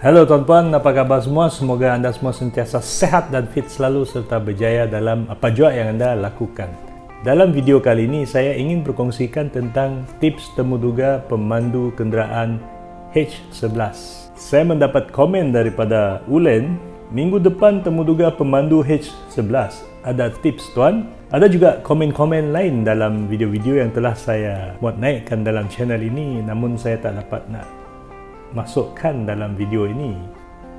Halo tuan-tuan, apa kabar semua? Semoga anda semua sentiasa sehat dan fit selalu serta berjaya dalam apa jua yang anda lakukan. Dalam video kali ini, saya ingin berkongsikan tentang tips temuduga pemandu kenderaan H11. Saya mendapat komen daripada Ulen, minggu depan temuduga pemandu H11. Ada tips tuan? Ada juga komen-komen lain dalam video-video yang telah saya buat naikkan dalam channel ini, namun saya tak dapat nak masukkan dalam video ini.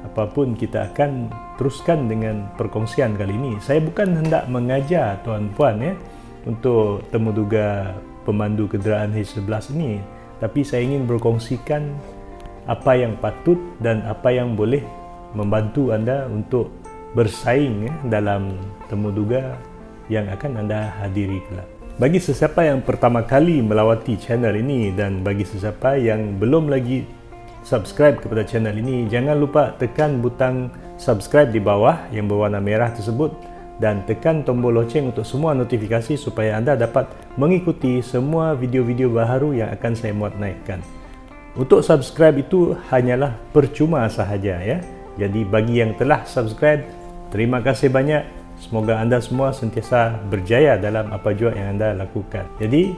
Apapun, kita akan teruskan dengan perkongsian kali ini. Saya bukan hendak mengajar tuan-puan untuk temuduga pemandu kenderaan H11 ini, tapi saya ingin berkongsikan apa yang patut dan apa yang boleh membantu anda untuk bersaing dalam temuduga yang akan anda hadiri kelak. Bagi sesiapa yang pertama kali melawati channel ini dan bagi sesiapa yang belum lagi subscribe kepada channel ini, jangan lupa tekan butang subscribe di bawah yang berwarna merah tersebut dan tekan tombol loceng untuk semua notifikasi supaya anda dapat mengikuti semua video-video baharu yang akan saya muat naikkan. Untuk subscribe itu hanyalah percuma sahaja ya. Jadi bagi yang telah subscribe, terima kasih banyak. Semoga anda semua sentiasa berjaya dalam apa jua yang anda lakukan. Jadi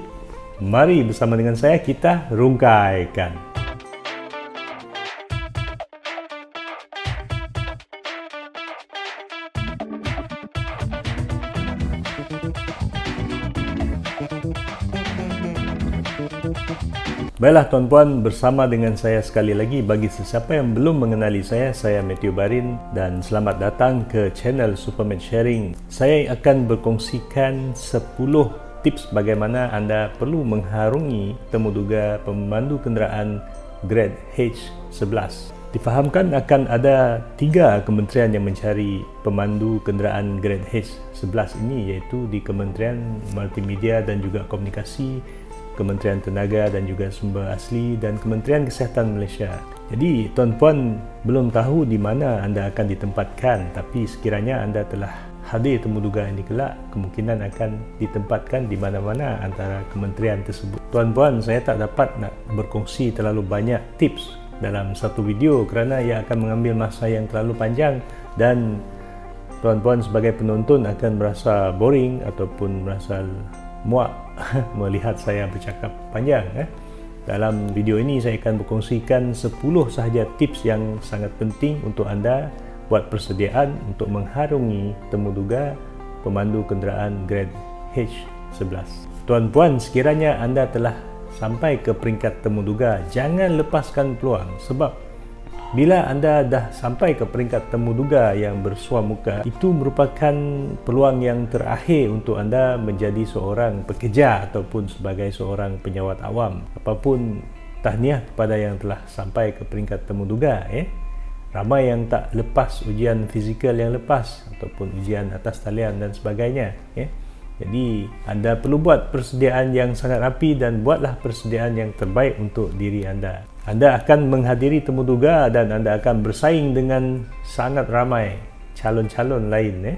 mari bersama dengan saya kita rungkaikan. Baiklah tuan-puan, bersama dengan saya sekali lagi. Bagi sesiapa yang belum mengenali saya Matthew Barin dan selamat datang ke channel Supermat Sharing. Saya akan berkongsikan 10 tips bagaimana anda perlu mengharungi temuduga pemandu kenderaan grade H11. Difahamkan akan ada 3 kementerian yang mencari pemandu kenderaan grade H11 ini, iaitu di Kementerian Multimedia dan juga Komunikasi, Kementerian Tenaga dan juga Sumber Asli dan Kementerian Kesihatan Malaysia. Jadi tuan-puan belum tahu di mana anda akan ditempatkan, tapi sekiranya anda telah hadir temuduga ini kelak, kemungkinan akan ditempatkan di mana-mana antara kementerian tersebut. Tuan-puan, saya tak dapat nak berkongsi terlalu banyak tips dalam satu video kerana ia akan mengambil masa yang terlalu panjang dan tuan-puan sebagai penonton akan merasa boring ataupun merasa muak melihat saya bercakap panjang. Dalam video ini saya akan berkongsikan 10 sahaja tips yang sangat penting untuk anda buat persediaan untuk mengharungi temuduga pemandu kenderaan grade H11. Tuan-puan, sekiranya anda telah sampai ke peringkat temuduga, jangan lepaskan peluang, sebab bila anda dah sampai ke peringkat temuduga yang bersuah muka, itu merupakan peluang yang terakhir untuk anda menjadi seorang pekerja ataupun sebagai seorang penyawat awam. Apapun, tahniah kepada yang telah sampai ke peringkat temuduga. Ramai yang tak lepas ujian fizikal yang lepas ataupun ujian atas talian dan sebagainya. Jadi anda perlu buat persediaan yang sangat rapi dan buatlah persediaan yang terbaik untuk diri anda. Anda akan menghadiri temuduga dan anda akan bersaing dengan sangat ramai calon-calon lain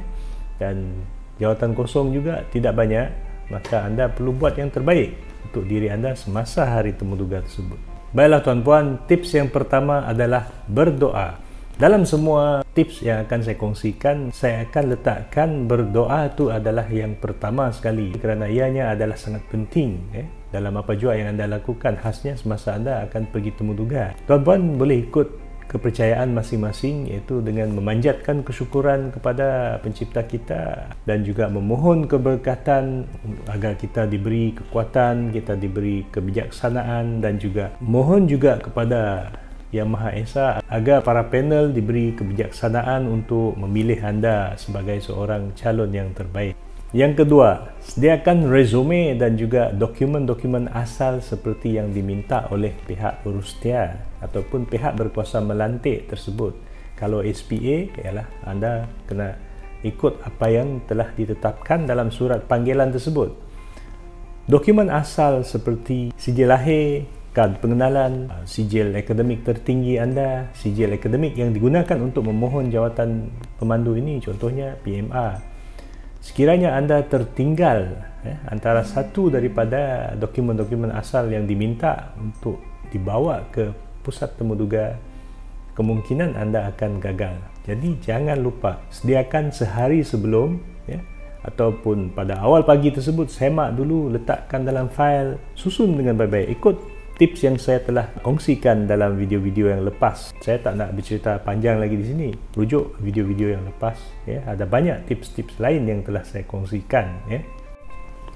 dan jawatan kosong juga tidak banyak, maka anda perlu buat yang terbaik untuk diri anda semasa hari temuduga tersebut. Baiklah tuan-puan, tips yang pertama adalah berdoa. Dalam semua tips yang akan saya kongsikan, saya akan letakkan berdoa itu adalah yang pertama sekali kerana ianya adalah sangat penting dalam apa jua yang anda lakukan, khasnya semasa anda akan pergi temuduga. Tuan-puan boleh ikut kepercayaan masing-masing, iaitu dengan memanjatkan kesyukuran kepada pencipta kita dan juga memohon keberkatan agar kita diberi kekuatan, kita diberi kebijaksanaan dan juga mohon juga kepada Yang Maha Esa agar para panel diberi kebijaksanaan untuk memilih anda sebagai seorang calon yang terbaik. Yang kedua, sediakan resume dan juga dokumen-dokumen asal seperti yang diminta oleh pihak urustia ataupun pihak berkuasa melantik tersebut. Kalau SPA, ialah anda kena ikut apa yang telah ditetapkan dalam surat panggilan tersebut. Dokumen asal seperti sijil lahir, kad pengenalan, sijil akademik tertinggi anda, sijil akademik yang digunakan untuk memohon jawatan pemandu ini, contohnya PMR. Sekiranya anda tertinggal antara satu daripada dokumen-dokumen asal yang diminta untuk dibawa ke pusat temuduga, kemungkinan anda akan gagal. Jadi jangan lupa sediakan sehari sebelum, ya, ataupun pada awal pagi tersebut, semak dulu, letakkan dalam fail, susun dengan baik-baik. Ikut tips yang saya telah kongsikan dalam video-video yang lepas. Saya tak nak bercerita panjang lagi di sini. Rujuk video-video yang lepas, ya. Ada banyak tips-tips lain yang telah saya kongsikan, ya.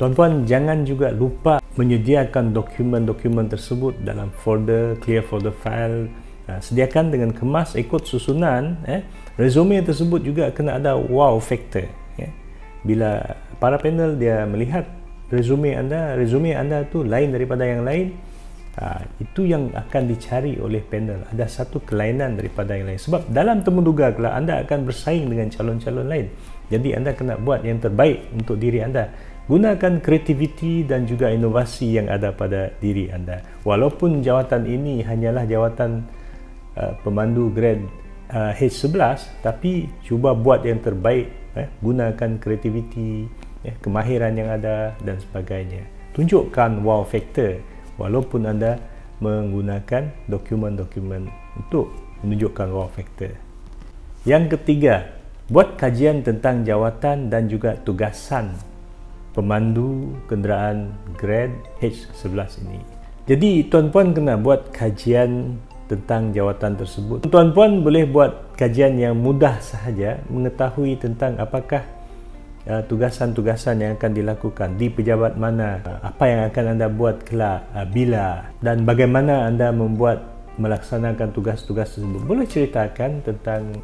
Tuan-tuan, jangan juga lupa menyediakan dokumen-dokumen tersebut dalam folder, clear folder file. Sediakan dengan kemas ikut susunan. Resume tersebut juga kena ada wow factor. Bila para panel dia melihat resume anda tu lain daripada yang lain, itu yang akan dicari oleh panel. Ada satu kelainan daripada yang lain. Sebab dalam temuduga kelak anda akan bersaing dengan calon-calon lain. Jadi anda kena buat yang terbaik untuk diri anda. Gunakan kreativiti dan juga inovasi yang ada pada diri anda. Walaupun jawatan ini hanyalah jawatan pemandu grade H11, tapi cuba buat yang terbaik. Gunakan kreativiti, kemahiran yang ada dan sebagainya. Tunjukkan wow factor walaupun anda menggunakan dokumen-dokumen untuk menunjukkan wow factor. Yang ketiga, buat kajian tentang jawatan dan juga tugasan pemandu kenderaan grade H11 ini. Jadi tuan-puan kena buat kajian tentang jawatan tersebut. Tuan-puan boleh buat kajian yang mudah sahaja, mengetahui tentang apakah tugasan-tugasan yang akan dilakukan di pejabat mana, apa yang akan anda buat kelak, bila, dan bagaimana anda melaksanakan tugas-tugas tersebut. Boleh ceritakan tentang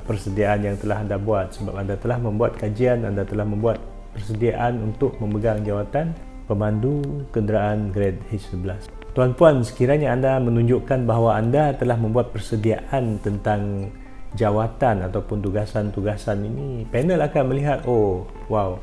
persediaan yang telah anda buat, sebab anda telah membuat kajian, anda telah membuat persediaan untuk memegang jawatan pemandu kenderaan grade H11. Tuan-puan, sekiranya anda menunjukkan bahawa anda telah membuat persediaan tentang jawatan ataupun tugasan-tugasan ini, panel akan melihat, oh wow,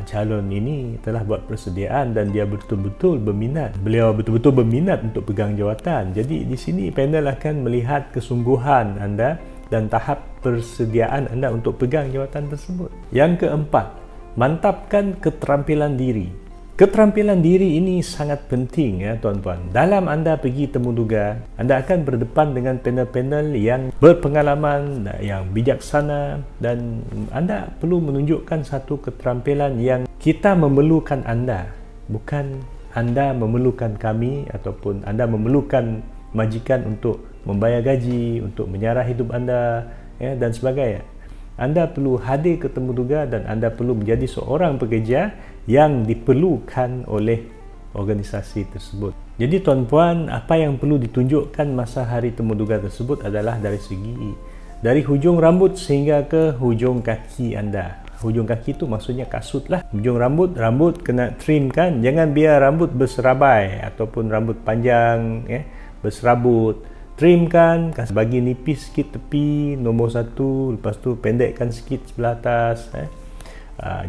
calon ini telah buat persediaan dan dia betul-betul berminat. Beliau betul-betul berminat untuk pegang jawatan. Jadi di sini panel akan melihat kesungguhan anda dan tahap persediaan anda untuk pegang jawatan tersebut. Yang keempat, mantapkan keterampilan diri. Keterampilan diri ini sangat penting, ya tuan-tuan. Dalam anda pergi temuduga, anda akan berdepan dengan panel-panel yang berpengalaman, yang bijaksana, dan anda perlu menunjukkan satu keterampilan yang kita memerlukan anda. Bukan anda memerlukan kami ataupun anda memerlukan majikan untuk membayar gaji, untuk menyarah hidup anda, ya, dan sebagainya. Anda perlu hadir ke temuduga dan anda perlu menjadi seorang pekerja yang diperlukan oleh organisasi tersebut. Jadi tuan-puan, apa yang perlu ditunjukkan masa hari temuduga tersebut adalah dari hujung rambut sehingga ke hujung kaki anda. Hujung kaki itu maksudnya kasut lah. Hujung rambut kena trim kan. Jangan biar rambut berserabai ataupun rambut panjang, berserabut. Trimkan, bagi nipis sikit tepi nombor 1, lepas tu pendekkan sikit sebelah atas.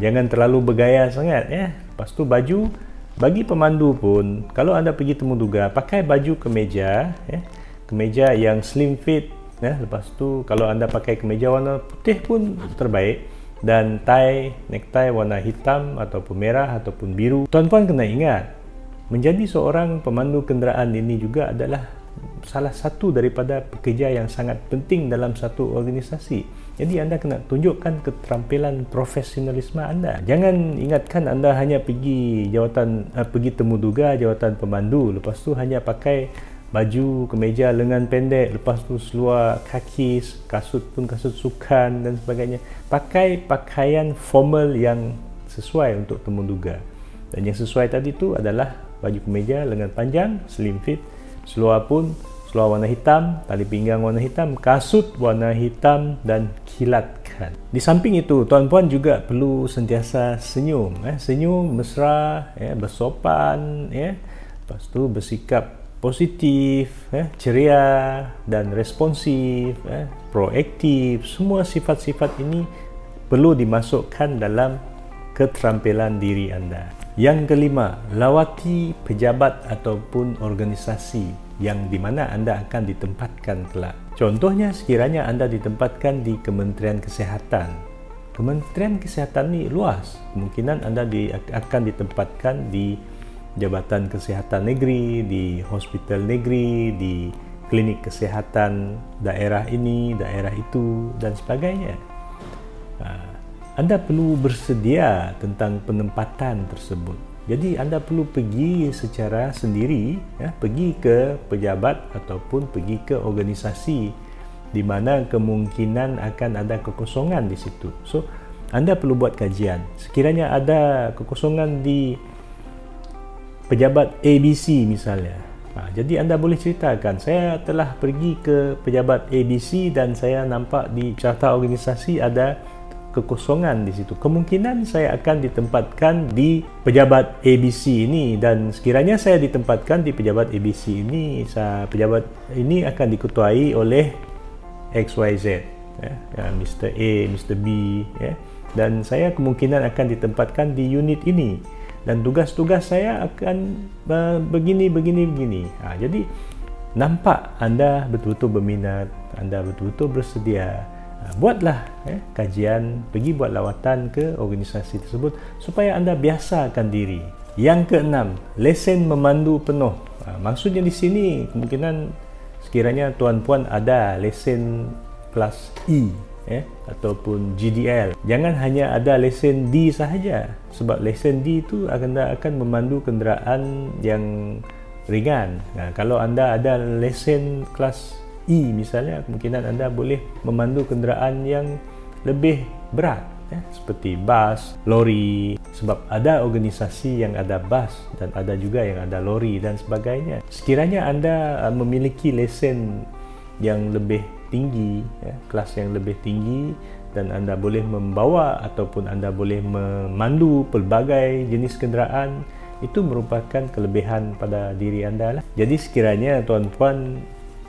Jangan terlalu bergaya sangat, ya. Lepas tu baju, bagi pemandu pun, kalau anda pergi temuduga, pakai baju kemeja, kemeja yang slim fit, ya. Lepas tu kalau anda pakai kemeja warna putih pun terbaik, dan necktie warna hitam ataupun merah ataupun biru. Tuan-puan kena ingat, menjadi seorang pemandu kenderaan ini juga adalah salah satu daripada pekerja yang sangat penting dalam satu organisasi. Jadi anda kena tunjukkan keterampilan profesionalisme anda. Jangan ingatkan anda hanya pergi temuduga jawatan pemandu, lepas tu hanya pakai baju kemeja lengan pendek, lepas tu seluar kaki, kasut pun kasut sukan dan sebagainya. Pakai pakaian formal yang sesuai untuk temuduga. Dan yang sesuai tadi tu adalah baju kemeja lengan panjang, slim fit, seluar pun seluar warna hitam, tali pinggang warna hitam, kasut warna hitam dan kilatkan. Di samping itu, tuan-puan juga perlu sentiasa senyum, senyum mesra, bersopan, lepas tu bersikap positif, ceria dan responsif, proaktif. Semua sifat-sifat ini perlu dimasukkan dalam keterampilan diri anda. Yang kelima, lawati pejabat ataupun organisasi yang di mana anda akan ditempatkan kelak. Contohnya, sekiranya anda ditempatkan di Kementerian Kesihatan. Kementerian Kesihatan ni luas. Kemungkinan anda akan ditempatkan di Jabatan Kesihatan Negeri, di Hospital Negeri, di klinik kesihatan daerah ini, daerah itu dan sebagainya. Anda perlu bersedia tentang penempatan tersebut. Jadi anda perlu pergi secara sendiri, pergi ke pejabat ataupun pergi ke organisasi di mana kemungkinan akan ada kekosongan di situ. So, anda perlu buat kajian. Sekiranya ada kekosongan di pejabat ABC misalnya, jadi anda boleh ceritakan, saya telah pergi ke pejabat ABC dan saya nampak di carta organisasi ada kekosongan di situ. Kemungkinan saya akan ditempatkan di pejabat ABC ini, dan sekiranya saya ditempatkan di pejabat ABC ini, pejabat ini akan diketuai oleh XYZ, Mr. A, Mr. B, dan saya kemungkinan akan ditempatkan di unit ini dan tugas-tugas saya akan begini. Jadi nampak anda betul-betul berminat, anda betul-betul bersedia. Buatlah kajian, pergi buat lawatan ke organisasi tersebut supaya anda biasakan diri. Yang keenam, lesen memandu penuh. Maksudnya di sini kemungkinan sekiranya tuan-puan ada lesen kelas E ataupun GDL. Jangan hanya ada lesen D sahaja, sebab lesen D itu akan memandu kenderaan yang ringan. Kalau anda ada lesen kelas E misalnya, kemungkinan anda boleh memandu kenderaan yang lebih berat, seperti bas, lori, sebab ada organisasi yang ada bas dan ada juga yang ada lori dan sebagainya. Sekiranya anda memiliki lesen yang lebih tinggi, kelas yang lebih tinggi, dan anda boleh membawa ataupun anda boleh memandu pelbagai jenis kenderaan, itu merupakan kelebihan pada diri anda lah. Jadi sekiranya tuan-tuan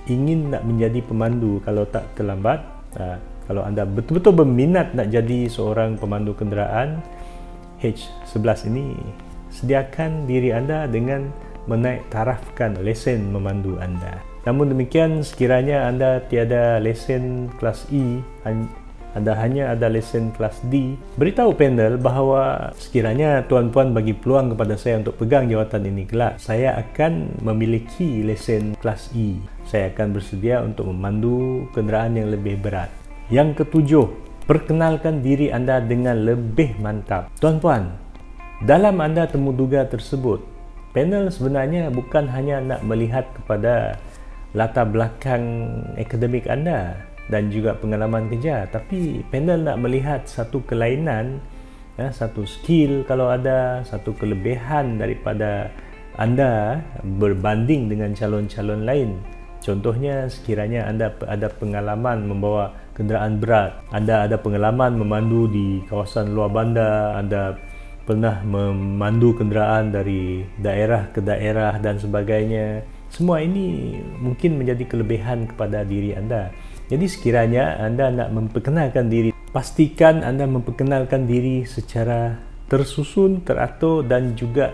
ingin nak menjadi pemandu kalau tak terlambat, kalau anda betul-betul berminat nak jadi seorang pemandu kenderaan H11 ini, sediakan diri anda dengan menaik tarafkan lesen memandu anda. Namun demikian, sekiranya anda tiada lesen kelas E, anda hanya ada lesen kelas D, beritahu panel bahawa sekiranya tuan-puan bagi peluang kepada saya untuk pegang jawatan ini kelak, saya akan memiliki lesen kelas E. Saya akan bersedia untuk memandu kenderaan yang lebih berat. Yang ketujuh, perkenalkan diri anda dengan lebih mantap. Tuan-puan, dalam anda temuduga tersebut, panel sebenarnya bukan hanya nak melihat kepada latar belakang akademik anda dan juga pengalaman kerja, tapi panel nak melihat satu kelainan, satu skill kalau ada, satu kelebihan daripada anda berbanding dengan calon-calon lain. Contohnya, sekiranya anda ada pengalaman membawa kenderaan berat, anda ada pengalaman memandu di kawasan luar bandar, anda pernah memandu kenderaan dari daerah ke daerah dan sebagainya. Semua ini mungkin menjadi kelebihan kepada diri anda. Jadi sekiranya anda nak memperkenalkan diri, pastikan anda memperkenalkan diri secara tersusun, teratur dan juga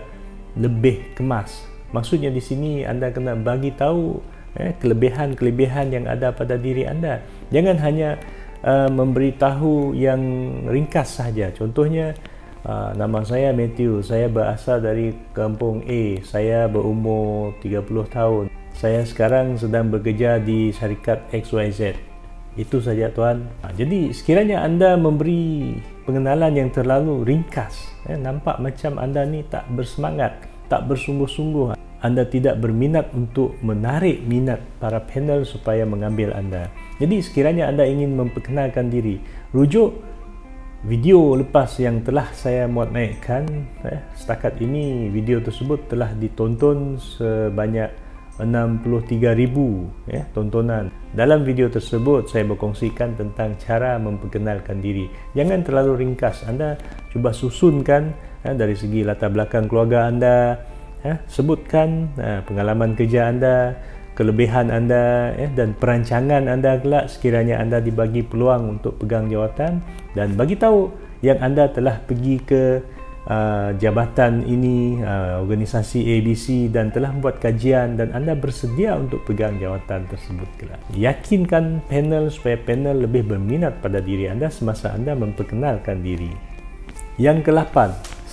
lebih kemas. Maksudnya di sini anda kena bagi tahu kelebihan-kelebihan yang ada pada diri anda. Jangan hanya memberitahu yang ringkas sahaja. Contohnya, nama saya Matthew, saya berasal dari kampung A, saya berumur 30 tahun, saya sekarang sedang bekerja di syarikat XYZ. Itu saja tuan. Jadi sekiranya anda memberi pengenalan yang terlalu ringkas, nampak macam anda ni tak bersemangat, tak bersungguh-sungguh, anda tidak berminat untuk menarik minat para panel supaya mengambil anda. Jadi sekiranya anda ingin memperkenalkan diri, rujuk video lepas yang telah saya muat naikkan. Setakat ini video tersebut telah ditonton sebanyak 63,000 tontonan. Dalam video tersebut saya berkongsikan tentang cara memperkenalkan diri. Jangan terlalu ringkas, anda cuba susunkan dari segi latar belakang keluarga anda, sebutkan pengalaman kerja anda, kelebihan anda, dan perancangan anda kelak sekiranya anda dibagi peluang untuk pegang jawatan, dan bagi tahu yang anda telah pergi ke jabatan ini, organisasi ABC, dan telah membuat kajian dan anda bersedia untuk pegang jawatan tersebut kelak. Yakinkan panel supaya panel lebih berminat pada diri anda semasa anda memperkenalkan diri. Yang ke-8,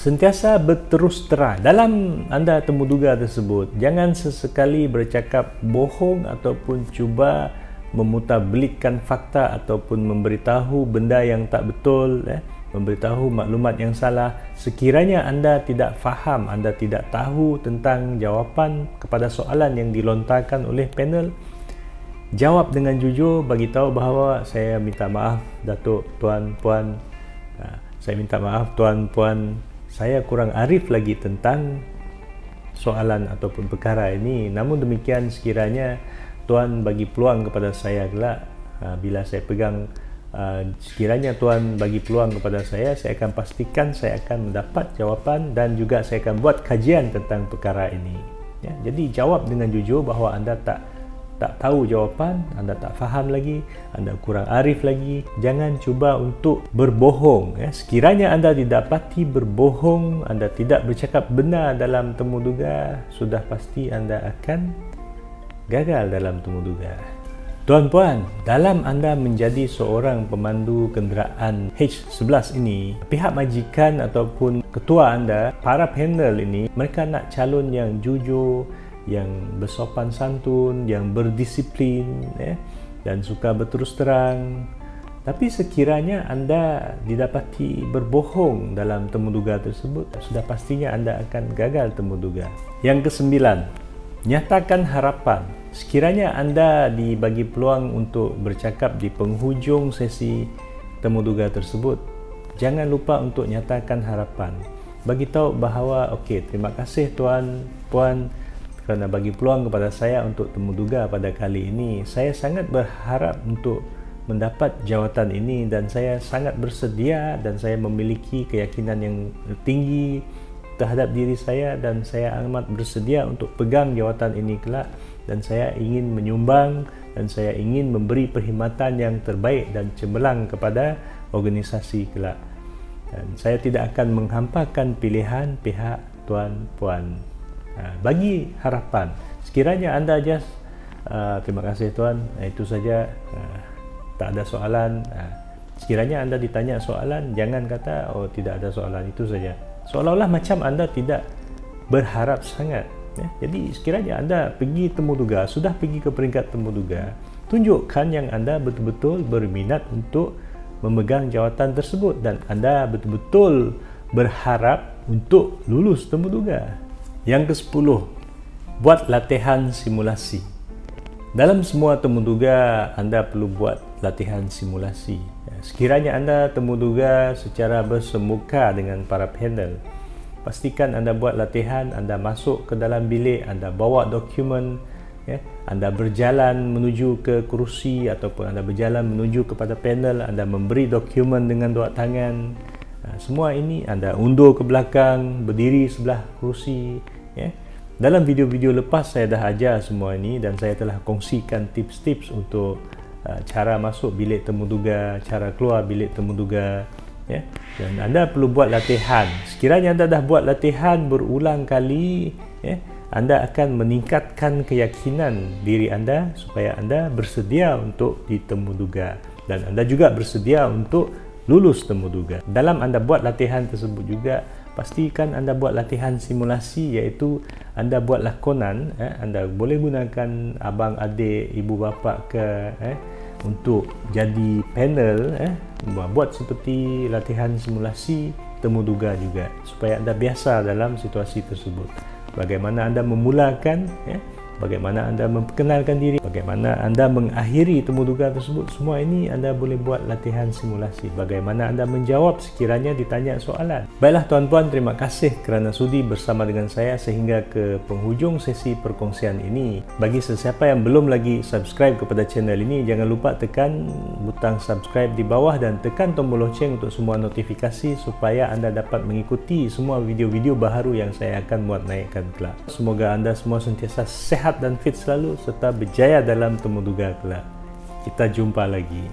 Sentiasa berterus terang dalam anda temuduga tersebut. Jangan sesekali bercakap bohong ataupun cuba memutablikkan fakta ataupun memberitahu benda yang tak betul, memberitahu maklumat yang salah. Sekiranya anda tidak faham, anda tidak tahu tentang jawapan kepada soalan yang dilontarkan oleh panel, jawab dengan jujur, bagi tahu bahawa saya minta maaf Datuk, Tuan, Puan, saya minta maaf Tuan, Puan, saya kurang arif lagi tentang soalan ataupun perkara ini. Namun demikian, sekiranya Tuan bagi peluang kepada saya kelak, bila saya pegang, sekiranya Tuan bagi peluang kepada saya akan pastikan saya akan mendapat jawapan dan juga saya akan buat kajian tentang perkara ini. Ya, jadi jawab dengan jujur bahawa anda tak tahu jawapan, anda tak faham lagi, anda kurang arif lagi. Jangan cuba untuk berbohong. Sekiranya anda didapati berbohong, anda tidak bercakap benar dalam temuduga, sudah pasti anda akan gagal dalam temuduga. Tuan-puan, dalam anda menjadi seorang pemandu kenderaan H11 ini, pihak majikan ataupun ketua anda, para panel ini, mereka nak calon yang jujur, yang bersopan santun, yang berdisiplin, dan suka berterus terang. Tapi sekiranya anda didapati berbohong dalam temuduga tersebut, sudah pastinya anda akan gagal temuduga. Yang kesembilan, nyatakan harapan. Sekiranya anda dibagi peluang untuk bercakap di penghujung sesi temuduga tersebut, jangan lupa untuk nyatakan harapan. Bagi tahu bahawa, okey, terima kasih Tuan, Puan, kerana bagi peluang kepada saya untuk temuduga pada kali ini. Saya sangat berharap untuk mendapat jawatan ini dan saya sangat bersedia dan saya memiliki keyakinan yang tinggi terhadap diri saya dan saya amat bersedia untuk pegang jawatan ini kelak, dan saya ingin menyumbang dan saya ingin memberi perkhidmatan yang terbaik dan cemerlang kepada organisasi kelak. Dan saya tidak akan menghampakan pilihan pihak Tuan, Puan. Bagi harapan. Sekiranya anda just terima kasih Tuan, itu saja, tak ada soalan. Sekiranya anda ditanya soalan, jangan kata oh tidak ada soalan, itu saja. Seolah-olah macam anda tidak berharap sangat. Jadi sekiranya anda pergi temuduga, sudah pergi ke peringkat temuduga, tunjukkan yang anda betul-betul berminat untuk memegang jawatan tersebut dan anda betul-betul berharap untuk lulus temuduga. Yang ke-10, buat latihan simulasi. Dalam semua temuduga, anda perlu buat latihan simulasi. Sekiranya anda temuduga secara bersemuka dengan para panel, pastikan anda buat latihan, anda masuk ke dalam bilik, anda bawa dokumen, anda berjalan menuju ke kerusi ataupun anda berjalan menuju kepada panel, anda memberi dokumen dengan dua tangan. Semua ini anda undur ke belakang, berdiri sebelah kerusi. Dalam video-video lepas saya dah ajar semua ini dan saya telah kongsikan tips-tips untuk cara masuk bilik temuduga, cara keluar bilik temuduga. Dan anda perlu buat latihan. Sekiranya anda dah buat latihan berulang kali, anda akan meningkatkan keyakinan diri anda supaya anda bersedia untuk ditemuduga dan anda juga bersedia untuk lulus temuduga. Dalam anda buat latihan tersebut juga, pastikan anda buat latihan simulasi, iaitu anda buat lakonan. Anda boleh gunakan abang, adik, ibu bapa ke untuk jadi panel, buat seperti latihan simulasi temuduga juga, supaya anda biasa dalam situasi tersebut. Bagaimana anda memulakan, bagaimana anda memperkenalkan diri, bagaimana anda mengakhiri temuduga tersebut. Semua ini anda boleh buat latihan simulasi. Bagaimana anda menjawab sekiranya ditanya soalan. Baiklah tuan-puan, terima kasih kerana sudi bersama dengan saya sehingga ke penghujung sesi perkongsian ini. Bagi sesiapa yang belum lagi subscribe kepada channel ini, jangan lupa tekan butang subscribe di bawah dan tekan tombol loceng untuk semua notifikasi supaya anda dapat mengikuti semua video-video baharu yang saya akan buat naikkan kelak. Semoga anda semua sentiasa sehat dan fit selalu serta berjaya dalam temuduga kelak. Kita jumpa lagi.